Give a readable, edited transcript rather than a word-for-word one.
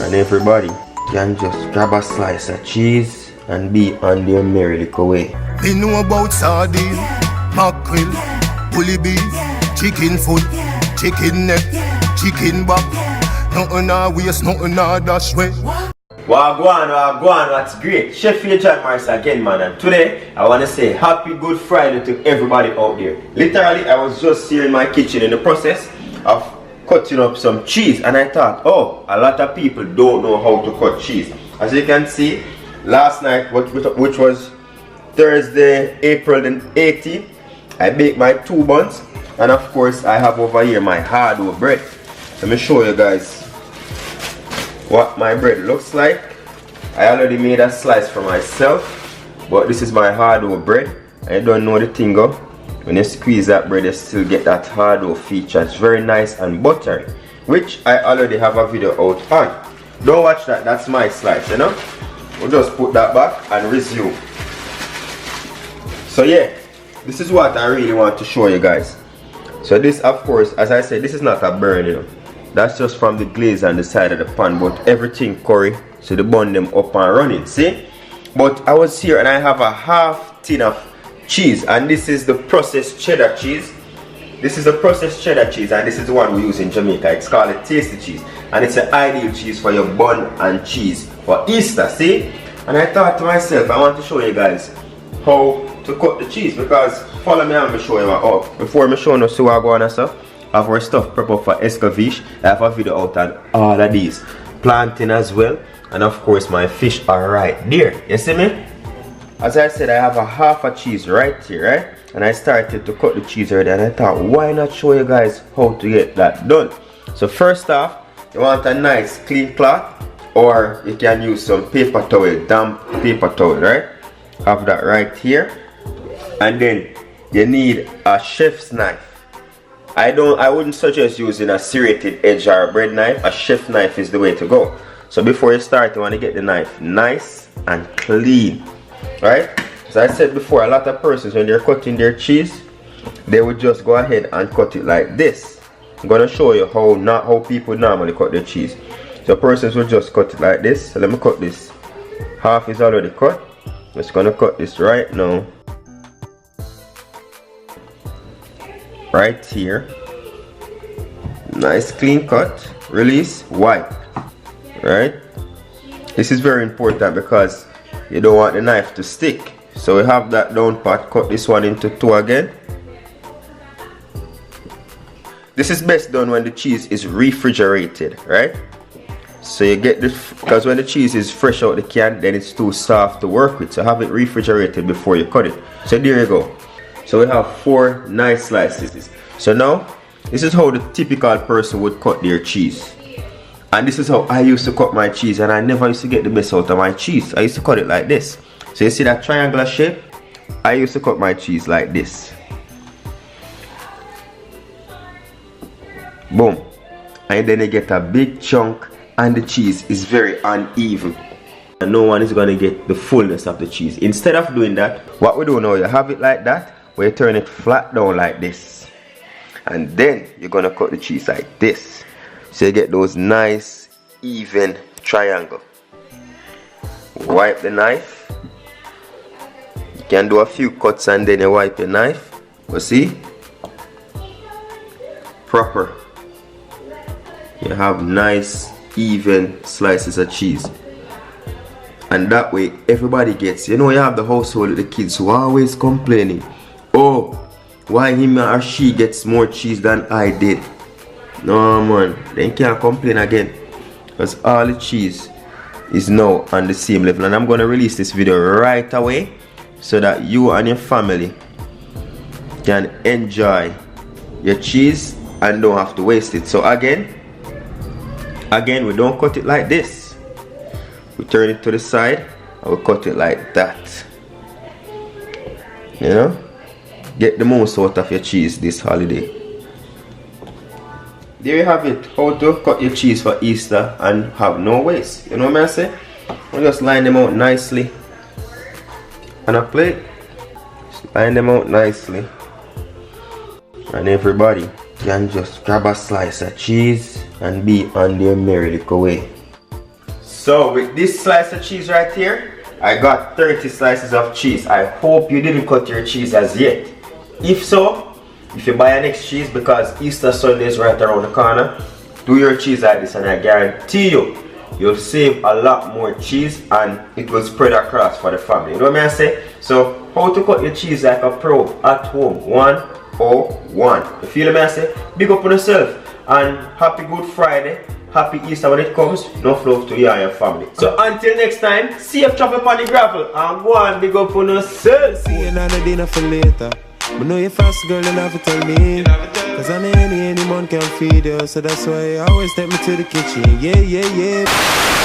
and everybody can just grab a slice of cheese and be on their merry little way. Me know about sardine, mackerel, bully beef, chicken foot, chicken neck, chicken back. Nothing a waste, nothing a dash way. Wagwan, that's great. Chef John Morris again, man, and today I want to say happy Good Friday to everybody out there. Literally, I was just here in my kitchen in the process of cutting up some cheese, and I thought, oh, a lot of people don't know how to cut cheese. As you can see, last night, which was Thursday, April the 18th, I baked my 2 buns, and of course I have over here my hard-dough bread. Let me show you guys what my bread looks like. I already made a slice for myself, but this is my hard-dough bread. I don't know the thing go. When you squeeze that bread, you still get that hard-dough feature. It's very nice and buttery, which I already have a video out on. Don't watch that, that's my slice, you know. We'll just put that back and resume. So yeah, this is what I really want to show you guys. So this, of course, as I said, this is not a burn, you know. That's just from the glaze on the side of the pan, but everything curry, so the bun them up and running, see? But I was here and I have a half tin of cheese, and this is the processed cheddar cheese. This is the processed cheddar cheese, and this is the one we use in Jamaica. It's called a tasty cheese, and it's an ideal cheese for your bun and cheese for Easter, see? And I thought to myself, I want to show you guys how to cut the cheese, because follow me and I'll show you how. Before I show you so I go on and stuff, I have our stuff prep up for escabeche. I have a video out on all of these. Plantain as well, and of course my fish are right there. You see me? As I said, I have a half a cheese right here, right? And I started to cut the cheese already, and I thought, why not show you guys how to get that done? So first off, you want a nice clean cloth, or you can use some paper towel, damp paper towel, right? Have that right here. And then you need a chef's knife. I wouldn't suggest using a serrated edge or a bread knife. A chef knife is the way to go. So before you start, you want to get the knife nice and clean, right? As I said before, a lot of persons, when they're cutting their cheese, they would just go ahead and cut it like this. I'm gonna show you how people normally cut their cheese. So persons will just cut it like this. So let me cut this. Half is already cut. I'm just gonna cut this right now. Right here. Nice clean cut. Release, wipe. Right? This is very important because you don't want the knife to stick. So we have that down part. Cut this one into 2 again. This is best done when the cheese is refrigerated, right? So you get this, because when the cheese is fresh out the can, then it's too soft to work with. So have it refrigerated before you cut it. So there you go. So we have 4 nice slices. So now, this is how the typical person would cut their cheese. And this is how I used to cut my cheese, and I never used to get the mess out of my cheese. I used to cut it like this. So you see that triangular shape? I used to cut my cheese like this. Boom. And then you get a big chunk, and the cheese is very uneven. And no one is going to get the fullness of the cheese. Instead of doing that, what we do now, you have it like that, where you turn it flat down like this, and then you're gonna cut the cheese like this, so you get those nice even triangle. Wipe the knife. You can do a few cuts and then you wipe your knife. You see, proper. You have nice even slices of cheese, and that way everybody gets, you know, you have the household with the kids who are always complaining, oh, why him or she gets more cheese than I did. No man, they can't complain again, because all the cheese is now on the same level. And I'm going to release this video right away so that you and your family can enjoy your cheese and don't have to waste it. So again, we don't cut it like this. We turn it to the side and we cut it like that. You know, get the most out of your cheese this holiday. There you have it, how to cut your cheese for Easter and have no waste. You know what I say? We just line them out nicely on a plate. Just line them out nicely, and everybody can just grab a slice of cheese and be on their merry little way. So with this slice of cheese right here, I got 30 slices of cheese. I hope you didn't cut your cheese as yet. If so, if you buy an next cheese, because Easter Sunday is right around the corner, do your cheese like this and I guarantee you'll save a lot more cheese and it will spread across for the family. You know what I say? So how to cut your cheese like a pro at home. 101. You feel me I say? Big up on yourself and happy Good Friday. Happy Easter when it comes. Enough love to you and your family. So until next time, safe travel on the gravel and go and big up on yourself. See you another dinner for later. But know you fast girl, you have to tell me. Cause any man can feed you. So that's why you always take me to the kitchen. Yeah, yeah, yeah.